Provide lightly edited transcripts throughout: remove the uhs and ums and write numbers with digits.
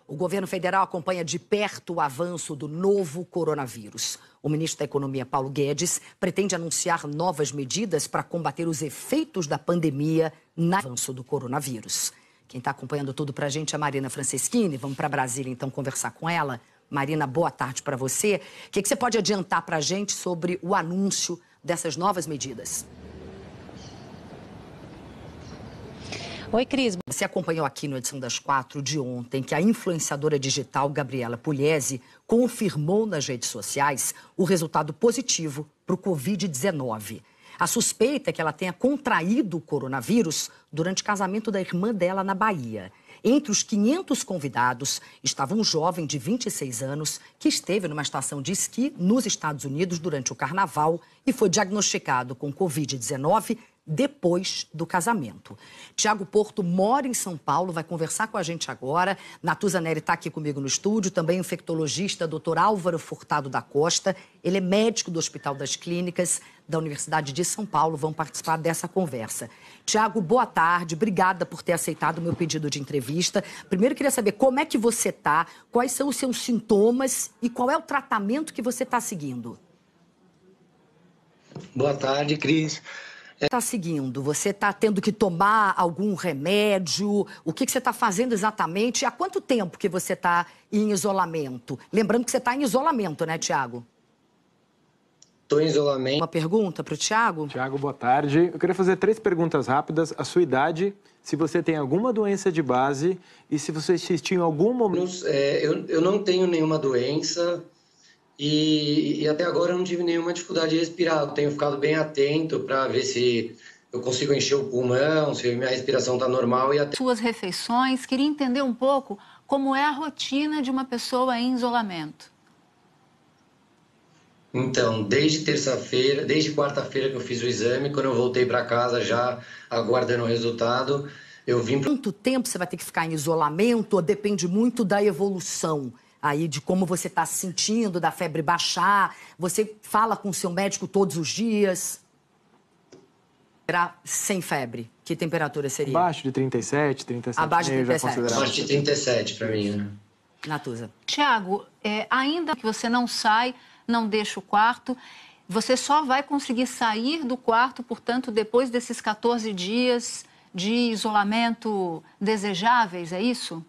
O governo federal acompanha de perto o avanço do novo coronavírus. O ministro da Economia, Paulo Guedes, pretende anunciar novas medidas para combater os efeitos da pandemia no avanço do coronavírus. Quem está acompanhando tudo para a gente é a Marina Franceschini. Vamos para Brasília, então, conversar com ela. Marina, boa tarde para você. O que você pode adiantar para a gente sobre o anúncio dessas novas medidas? Oi, Cris. Você acompanhou aqui no Edição das 4 de ontem que a influenciadora digital Gabriela Pugliese confirmou nas redes sociais o resultado positivo para o Covid-19. A suspeita é que ela tenha contraído o coronavírus durante o casamento da irmã dela na Bahia. Entre os 500 convidados estava um jovem de 26 anos que esteve numa estação de esqui nos Estados Unidos durante o carnaval e foi diagnosticado com Covid-19 depois do casamento. Tiago Porto mora em São Paulo, vai conversar com a gente agora. Natuza Neri está aqui comigo no estúdio, também o infectologista Dr. Álvaro Furtado da Costa. Ele é médico do Hospital das Clínicas da Universidade de São Paulo, vão participar dessa conversa. Tiago, boa tarde, obrigada por ter aceitado o meu pedido de entrevista. Primeiro, queria saber como é que você está, quais são os seus sintomas e qual é o tratamento que você está seguindo. Boa tarde, Cris. Está seguindo? Você está tendo que tomar algum remédio? O que você está fazendo exatamente? Há quanto tempo que você está em isolamento? Lembrando que você está em isolamento, né, Tiago? Estou em isolamento. Uma pergunta para o Tiago? Tiago, boa tarde. Eu queria fazer 3 perguntas rápidas. A sua idade, se você tem alguma doença de base e se você assistiu em algum momento... Eu não tenho nenhuma doença. E até agora eu não tive nenhuma dificuldade de respirar. Eu tenho ficado bem atento para ver se eu consigo encher o pulmão, se minha respiração está normal. E até... Suas refeições, queria entender um pouco como é a rotina de uma pessoa em isolamento. Então, desde quarta-feira que eu fiz o exame, quando eu voltei para casa já aguardando o resultado, eu vim... Quanto tempo você vai ter que ficar em isolamento ou depende muito da evolução? Aí de como você está se sentindo, da febre baixar, você fala com o seu médico todos os dias? Sem febre, que temperatura seria? Abaixo de 37, 37. Abaixo de 37. Abaixo de 37 para mim, né? Natuza. Tiago, ainda que você não sai, não deixa o quarto, você só vai conseguir sair do quarto, portanto, depois desses 14 dias de isolamento desejáveis, é isso?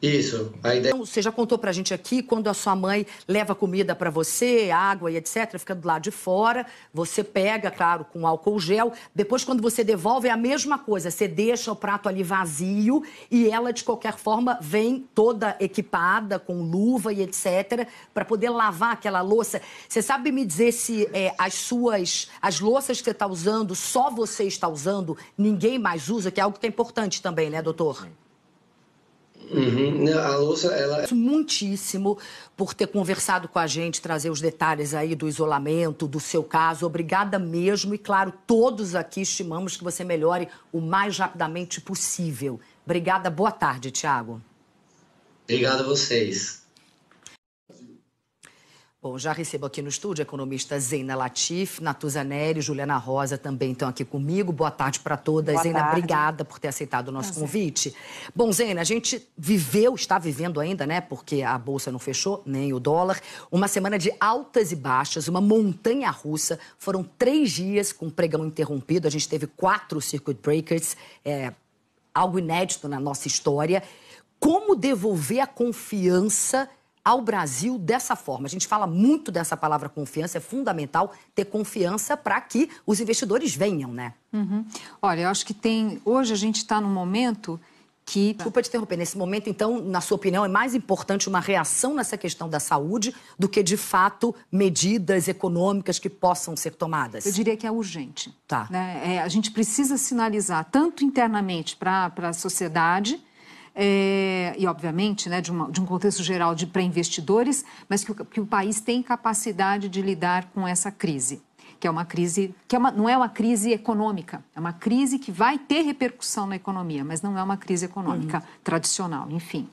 Isso, a ideia... Você já contou pra gente aqui, quando a sua mãe leva comida pra você, água e etc, fica do lado de fora, você pega, claro, com álcool gel, depois quando você devolve é a mesma coisa, você deixa o prato ali vazio e ela, de qualquer forma, vem toda equipada, com luva e etc, pra poder lavar aquela louça. Você sabe me dizer se as louças que você está usando, só você está usando, ninguém mais usa, que é algo que é importante também, né, doutor? Uhum. A louça, ela... Muitíssimo por ter conversado com a gente, trazer os detalhes aí do isolamento, do seu caso. Obrigada mesmo e, claro, todos aqui estimamos que você melhore o mais rapidamente possível. Obrigada, boa tarde, Tiago. Obrigado a vocês. Bom, já recebo aqui no estúdio a economista Zeina Latif, Natuza Neri, Juliana Rosa também estão aqui comigo. Boa tarde para todas. Boa Zeina, tarde. obrigada por ter aceitado o nosso convite. Bom, Zeina, a gente está vivendo ainda, né, porque a Bolsa não fechou, nem o dólar, uma semana de altas e baixas, uma montanha-russa. Foram 3 dias com pregão interrompido, a gente teve 4 circuit breakers, algo inédito na nossa história. Como devolver a confiança ao Brasil dessa forma? A gente fala muito dessa palavra confiança, é fundamental ter confiança para que os investidores venham, né? Uhum. Olha, eu acho que hoje a gente está num momento que... Desculpa te interromper, nesse momento, então, na sua opinião, é mais importante uma reação nessa questão da saúde do que, de fato, medidas econômicas que possam ser tomadas? Eu diria que é urgente. Tá. Né? A gente precisa sinalizar tanto internamente para a sociedade... e, obviamente, né, de um contexto geral para investidores, mas que o país tem capacidade de lidar com essa crise. que é uma crise, não é uma crise econômica, é uma crise que vai ter repercussão na economia, mas não é uma crise econômica tradicional, enfim.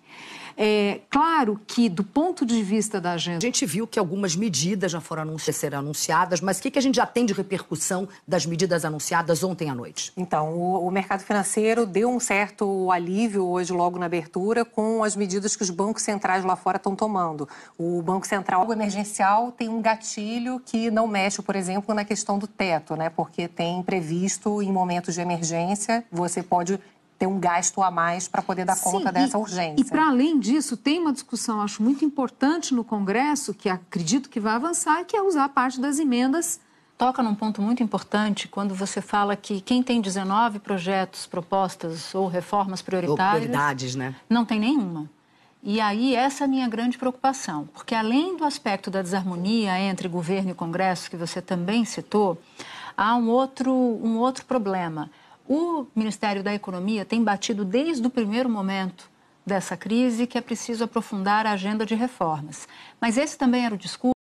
É claro que, do ponto de vista da agenda... A gente viu que algumas medidas já foram ser anunciadas, mas o que a gente já tem de repercussão das medidas anunciadas ontem à noite? Então, o mercado financeiro deu um certo alívio hoje, logo na abertura, com as medidas que os bancos centrais lá fora estão tomando. O Banco Central emergencial tem um gatilho que não mexe, por exemplo, na questão do teto, né? Porque tem previsto, em momentos de emergência, você pode ter um gasto a mais para poder dar conta dessa urgência. E, para além disso, tem uma discussão, acho muito importante no Congresso, que acredito que vai avançar, que é usar parte das emendas. Toca num ponto muito importante quando você fala que quem tem 19 projetos, propostas ou reformas prioritárias... Ou prioridades, né? Não tem nenhuma. E aí, essa é a minha grande preocupação, porque além do aspecto da desarmonia entre governo e Congresso, que você também citou, há um outro problema. O Ministério da Economia tem batido desde o primeiro momento dessa crise que é preciso aprofundar a agenda de reformas. Mas esse também era o discurso